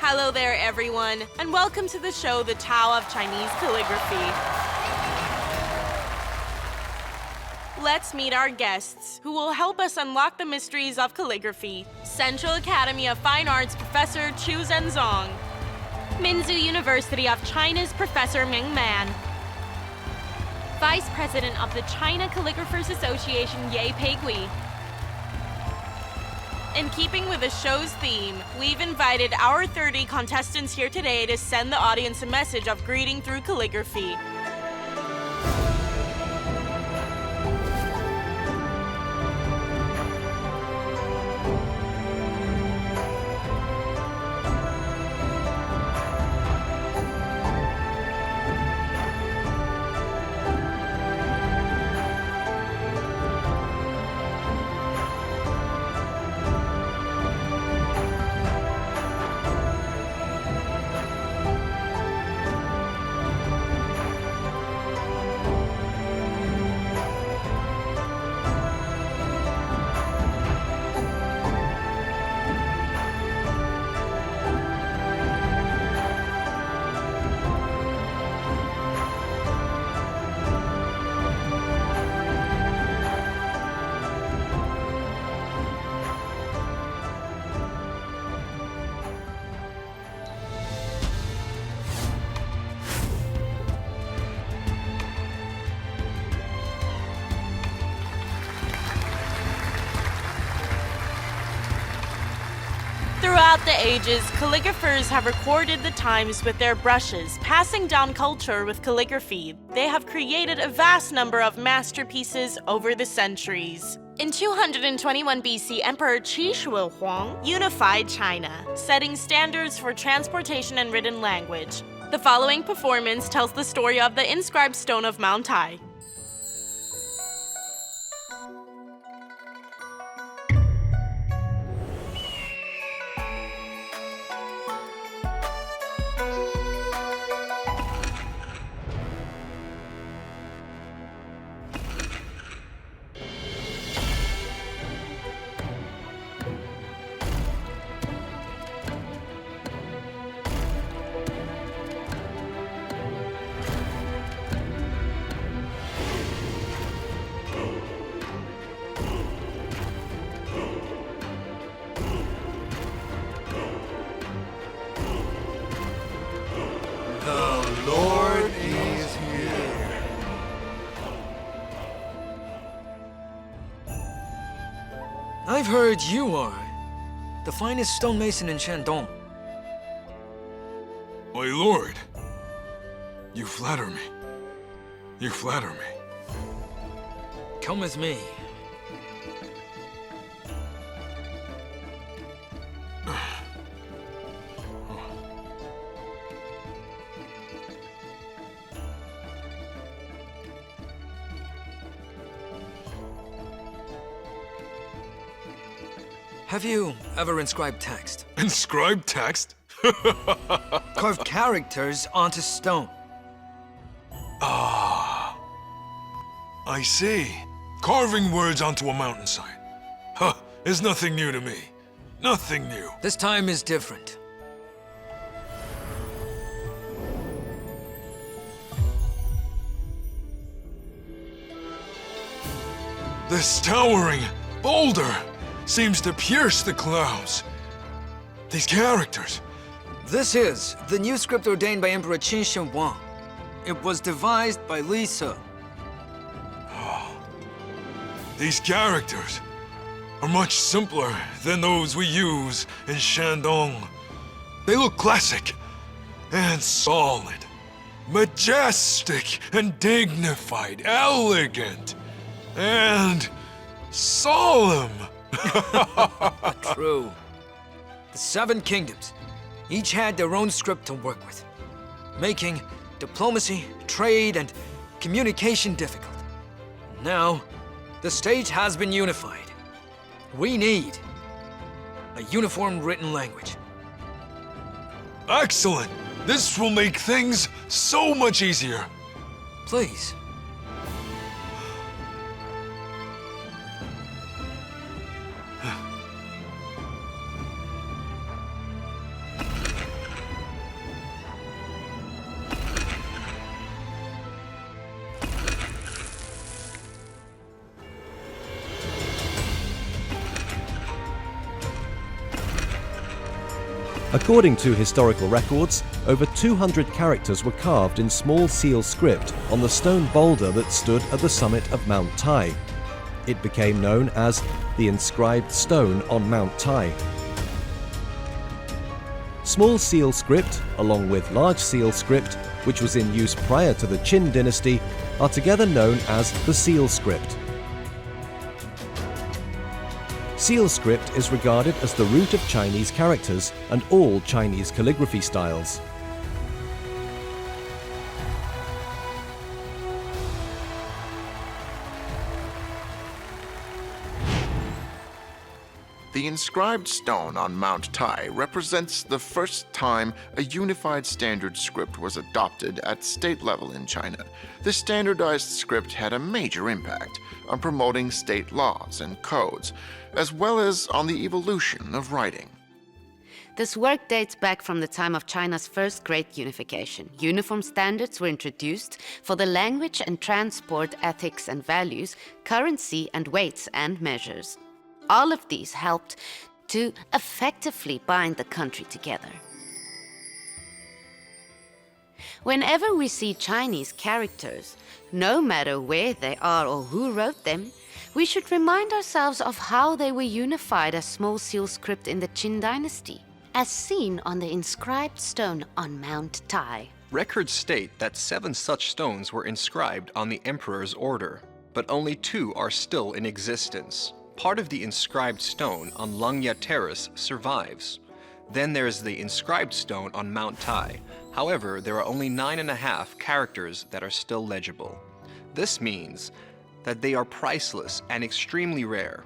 Hello there, everyone, and welcome to the show, The Tao of Chinese Calligraphy. Let's meet our guests, who will help us unlock the mysteries of calligraphy. Central Academy of Fine Arts Professor Chu Zhenzong. Minzu University of China's Professor Ming Man. Vice President of the China Calligraphers Association Ye Peigui. In keeping with the show's theme, we've invited our 30 contestants here today to send the audience a message of greeting through calligraphy. Throughout the ages, calligraphers have recorded the times with their brushes, passing down culture with calligraphy. They have created a vast number of masterpieces over the centuries. In 221 BC, Emperor Qi Shi Huang unified China, setting standards for transportation and written language. The following performance tells the story of the inscribed stone of Mount Tai. The Lord is here. I've heard you are the finest stonemason in Shandong. My lord, you flatter me. You flatter me. Come with me. Have you ever inscribed text? Inscribed text? Carved characters onto stone? Ah. I see. Carving words onto a mountainside. Huh, is nothing new to me. Nothing new. This time is different. This towering boulder seems to pierce the clouds. These characters. This is the new script ordained by Emperor Qin Shi Huang. It was devised by Li Se. These characters are much simpler than those we use in Shandong. They look classic and solid, majestic and dignified, elegant and solemn. True. The 7 kingdoms each had their own script to work with, making diplomacy, trade, and communication difficult. Now, the state has been unified. We need a uniform written language. Excellent! This will make things so much easier. Please. According to historical records, over 200 characters were carved in small seal script on the stone boulder that stood at the summit of Mount Tai. It became known as the inscribed stone on Mount Tai. Small seal script, along with large seal script, which was in use prior to the Qin dynasty, are together known as the seal script. Seal script is regarded as the root of Chinese characters and all Chinese calligraphy styles. The inscribed stone on Mount Tai represents the first time a unified standard script was adopted at state level in China. This standardized script had a major impact on promoting state laws and codes, as well as on the evolution of writing. This work dates back from the time of China's first great unification. Uniform standards were introduced for the language and transport, ethics and values, currency and weights and measures. All of these helped to effectively bind the country together. Whenever we see Chinese characters, no matter where they are or who wrote them, we should remind ourselves of how they were unified as small seal script in the Qin dynasty, as seen on the inscribed stone on Mount Tai. Records state that 7 such stones were inscribed on the emperor's order, but only 2 are still in existence. Part of the inscribed stone on Lungya Terrace survives. Then there's the inscribed stone on Mount Tai. However, there are only 9.5 characters that are still legible. This means that they are priceless and extremely rare.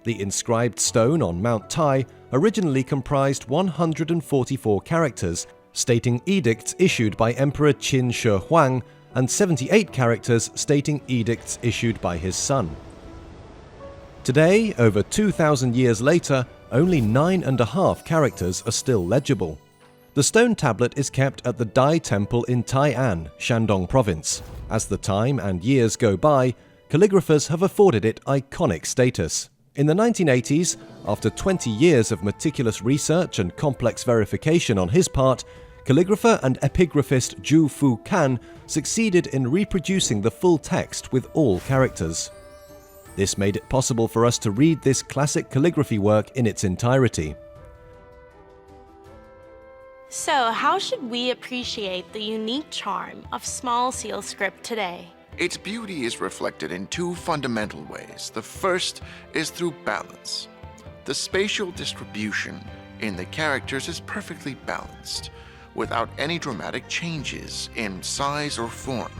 The inscribed stone on Mount Tai originally comprised 144 characters, stating edicts issued by Emperor Qin Shi Huang, and 78 characters stating edicts issued by his son. Today, over 2,000 years later, only 9.5 characters are still legible. The stone tablet is kept at the Dai Temple in Tai'an, Shandong Province. As the time and years go by, calligraphers have afforded it iconic status. In the 1980s, after 20 years of meticulous research and complex verification on his part, calligrapher and epigraphist Zhu Fu Kan succeeded in reproducing the full text with all characters. This made it possible for us to read this classic calligraphy work in its entirety. So, how should we appreciate the unique charm of small seal script today? Its beauty is reflected in 2 fundamental ways. The first is through balance. The spatial distribution in the characters is perfectly balanced, without any dramatic changes in size or form,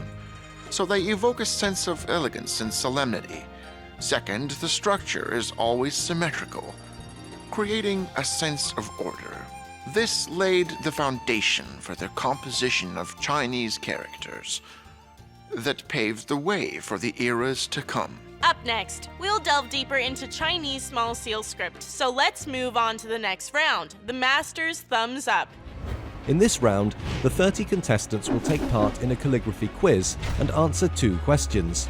so they evoke a sense of elegance and solemnity. Second, the structure is always symmetrical, creating a sense of order. This laid the foundation for the composition of Chinese characters that paved the way for the eras to come. Up next, we'll delve deeper into Chinese small seal script, so let's move on to the next round, the Master's Thumbs Up. In this round, the 30 contestants will take part in a calligraphy quiz and answer 2 questions.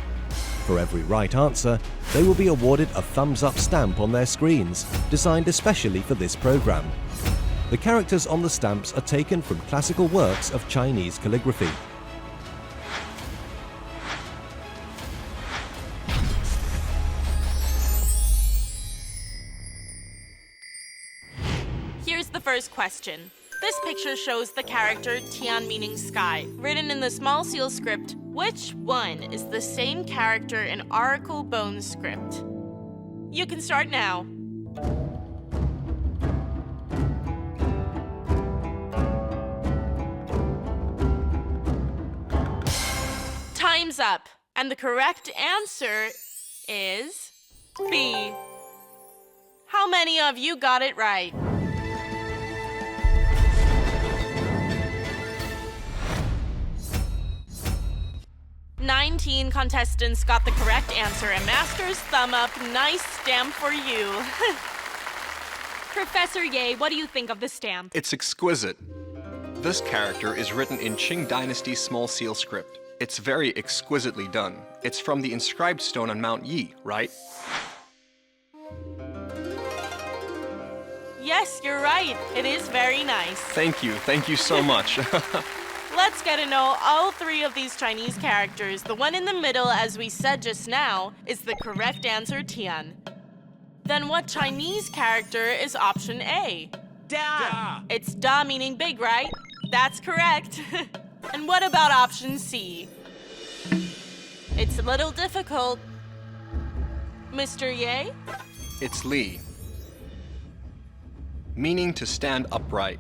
For every right answer, they will be awarded a thumbs-up stamp on their screens, designed especially for this program. The characters on the stamps are taken from classical works of Chinese calligraphy. Here's the first question. This picture shows the character Tian meaning sky, written in the small seal script. Which one is the same character in Oracle Bone script? You can start now. Time's up, and the correct answer is B. How many of you got it right? 19 contestants got the correct answer. A master's thumb up. Nice stamp for you. Professor Ye, what do you think of the stamp? It's exquisite. This character is written in Qing Dynasty small seal script. It's very exquisitely done. It's from the inscribed stone on Mount Yi, right? Yes, you're right. It is very nice. Thank you so much. Let's get to know all three of these Chinese characters. The one in the middle, as we said just now, is the correct answer, Tian. Then what Chinese character is option A? Da. It's da meaning big, right? That's correct. And what about option C? It's a little difficult. Mr. Ye? It's Li, meaning to stand upright.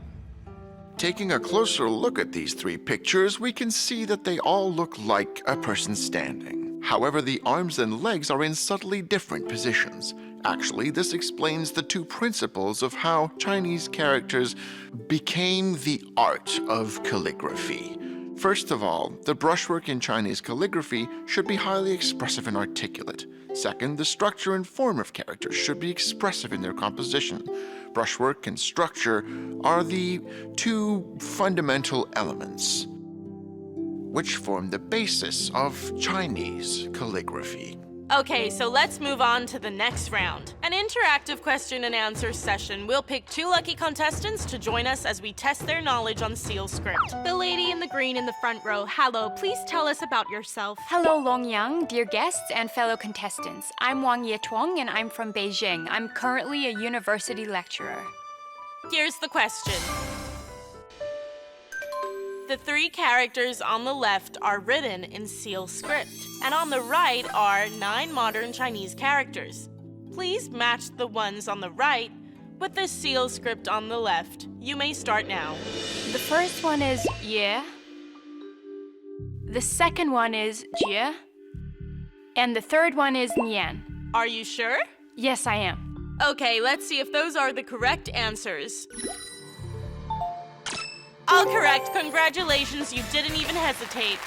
Taking a closer look at these three pictures, we can see that they all look like a person standing. However, the arms and legs are in subtly different positions. Actually, this explains the two principles of how Chinese characters became the art of calligraphy. First of all, the brushwork in Chinese calligraphy should be highly expressive and articulate. Second, the structure and form of characters should be expressive in their composition. Brushwork and structure are the two fundamental elements which form the basis of Chinese calligraphy. Okay, so let's move on to the next round. An interactive question and answer session. We'll pick two lucky contestants to join us as we test their knowledge on seal script. The lady in the green in the front row. Hello, please tell us about yourself. Hello, Long Yang, dear guests and fellow contestants. I'm Wang Yetuang and I'm from Beijing. I'm currently a university lecturer. Here's the question. The three characters on the left are written in seal script, and on the right are 9 modern Chinese characters. Please match the ones on the right with the seal script on the left. You may start now. The first one is Ye. The second one is Jie. And the third one is Nian. Are you sure? Yes, I am. Okay, let's see if those are the correct answers. All correct. Congratulations, you didn't even hesitate.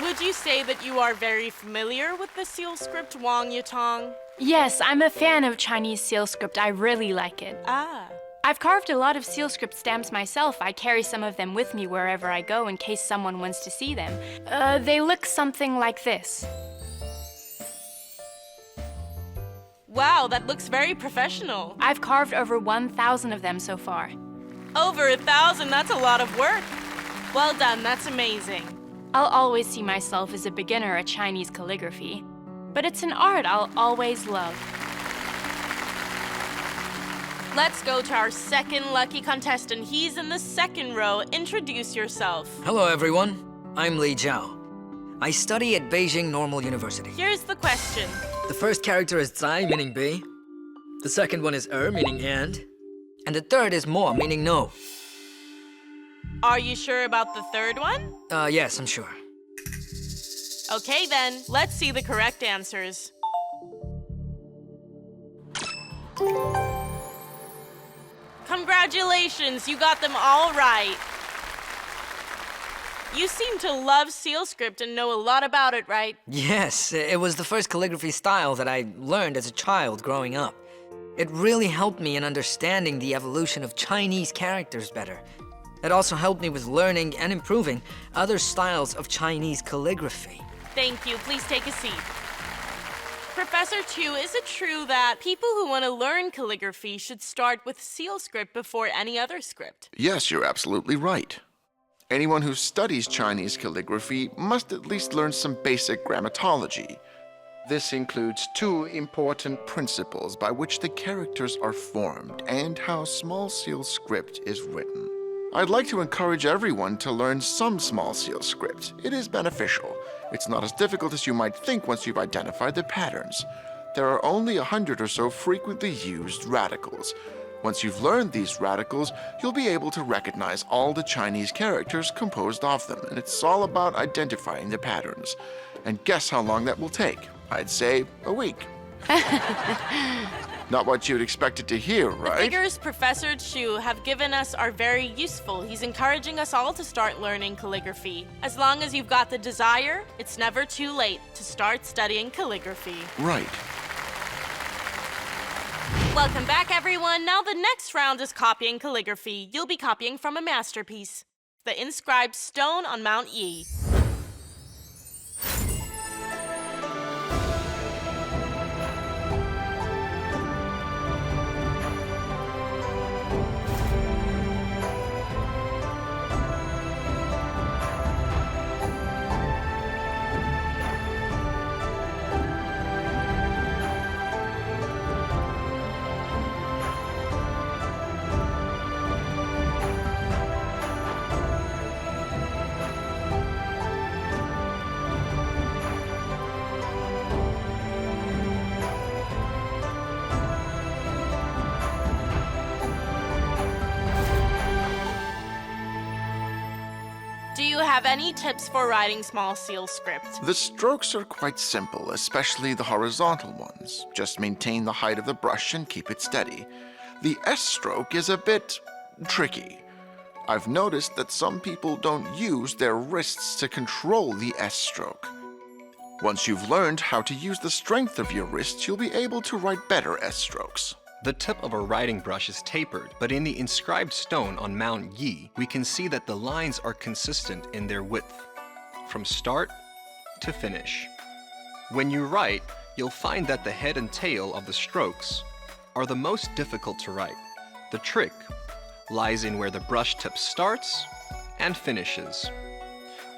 Would you say that you are very familiar with the seal script, Wang Yutong? Yes, I'm a fan of Chinese seal script. I really like it. Ah. I've carved a lot of seal script stamps myself. I carry some of them with me wherever I go in case someone wants to see them. They look something like this. Wow, that looks very professional. I've carved over 1,000 of them so far. Over 1,000, that's a lot of work. Well done, that's amazing. I'll always see myself as a beginner at Chinese calligraphy, but it's an art I'll always love. Let's go to our second lucky contestant. He's in the second row. Introduce yourself. Hello, everyone. I'm Li Jiao. I study at Beijing Normal University. Here's the question. The first character is Zai, meaning be. The second one is meaning and the third is mo, meaning no. Are you sure about the third one? Yes, I'm sure. Okay then, let's see the correct answers. Congratulations, you got them all right. You seem to love seal script and know a lot about it, right? Yes, it was the first calligraphy style that I learned as a child growing up. It really helped me in understanding the evolution of Chinese characters better. It also helped me with learning and improving other styles of Chinese calligraphy. Thank you. Please take a seat. Professor Chu, is it true that people who want to learn calligraphy should start with seal script before any other script? Yes, you're absolutely right. Anyone who studies Chinese calligraphy must at least learn some basic grammatology. This includes 2 important principles by which the characters are formed and how small seal script is written. I'd like to encourage everyone to learn some small seal script. It is beneficial. It's not as difficult as you might think once you've identified the patterns. There are only 100 or so frequently used radicals. Once you've learned these radicals, you'll be able to recognize all the Chinese characters composed of them, and it's all about identifying the patterns. And guess how long that will take? I'd say a week. Not what you'd expect it to hear, The right? figures Professor Chu have given us are very useful. He's encouraging us all to start learning calligraphy. As long as you've got the desire, it's never too late to start studying calligraphy. Right. Welcome back, everyone. Now the next round is copying calligraphy. You'll be copying from a masterpiece, the inscribed stone on Mount Yi. have any tips for writing small seal script? The strokes are quite simple, especially the horizontal ones. Just maintain the height of the brush and keep it steady. The S stroke is a bit tricky. I've noticed that some people don't use their wrists to control the S stroke. Once you've learned how to use the strength of your wrists, you'll be able to write better S strokes. The tip of a writing brush is tapered, but in the inscribed stone on Mount Yi, we can see that the lines are consistent in their width, from start to finish. When you write, you'll find that the head and tail of the strokes are the most difficult to write. The trick lies in where the brush tip starts and finishes.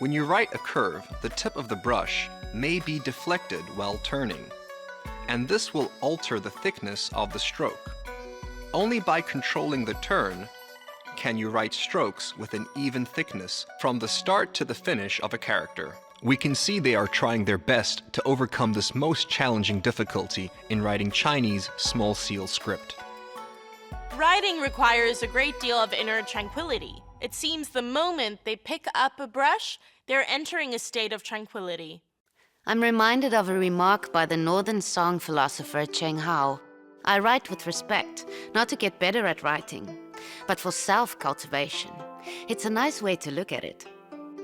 When you write a curve, the tip of the brush may be deflected while turning, and this will alter the thickness of the stroke. Only by controlling the turn can you write strokes with an even thickness from the start to the finish of a character. We can see they are trying their best to overcome this most challenging difficulty in writing Chinese small seal script. Writing requires a great deal of inner tranquility. It seems the moment they pick up a brush, they're entering a state of tranquility. I'm reminded of a remark by the Northern Song philosopher Cheng Hao. I write with respect, not to get better at writing, but for self-cultivation. It's a nice way to look at it.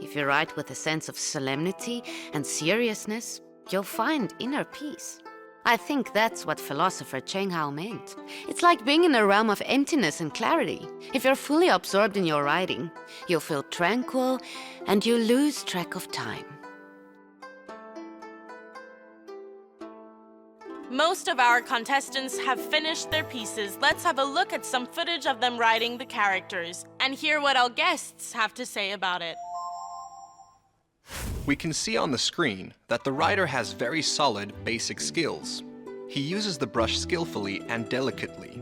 If you write with a sense of solemnity and seriousness, you'll find inner peace. I think that's what philosopher Cheng Hao meant. It's like being in a realm of emptiness and clarity. If you're fully absorbed in your writing, you'll feel tranquil and you lose track of time. Most of our contestants have finished their pieces. Let's have a look at some footage of them writing the characters and hear what our guests have to say about it. We can see on the screen that the writer has very solid basic skills. He uses the brush skillfully and delicately.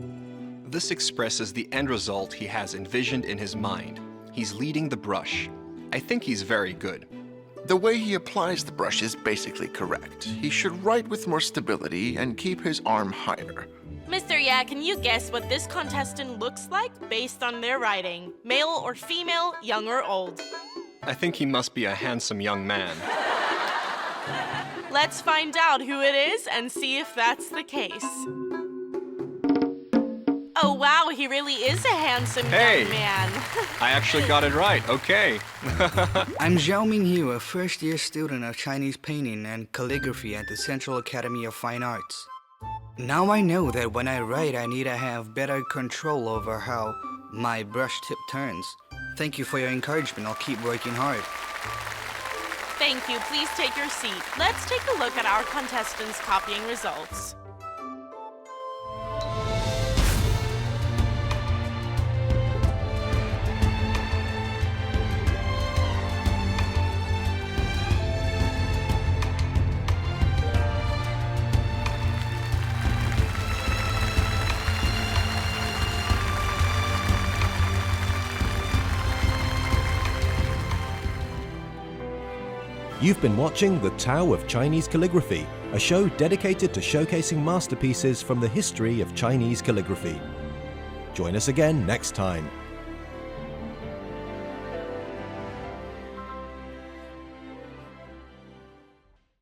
This expresses the end result he has envisioned in his mind. He's leading the brush. I think he's very good. The way he applies the brush is basically correct. He should write with more stability and keep his arm higher. Mr. Ya, can you guess what this contestant looks like based on their writing? Male or female, young or old? I think he must be a handsome young man. Let's find out who it is and see if that's the case. Oh wow, he really is a handsome young man. I actually got it right, okay. I'm Zhao Mingyu, a first-year student of Chinese painting and calligraphy at the Central Academy of Fine Arts. Now I know that when I write, I need to have better control over how my brush tip turns. Thank you for your encouragement. I'll keep working hard. Thank you. Please take your seat. Let's take a look at our contestants' copying results. You've been watching the Tao of Chinese Calligraphy, a show dedicated to showcasing masterpieces from the history of Chinese calligraphy. Join us again next time.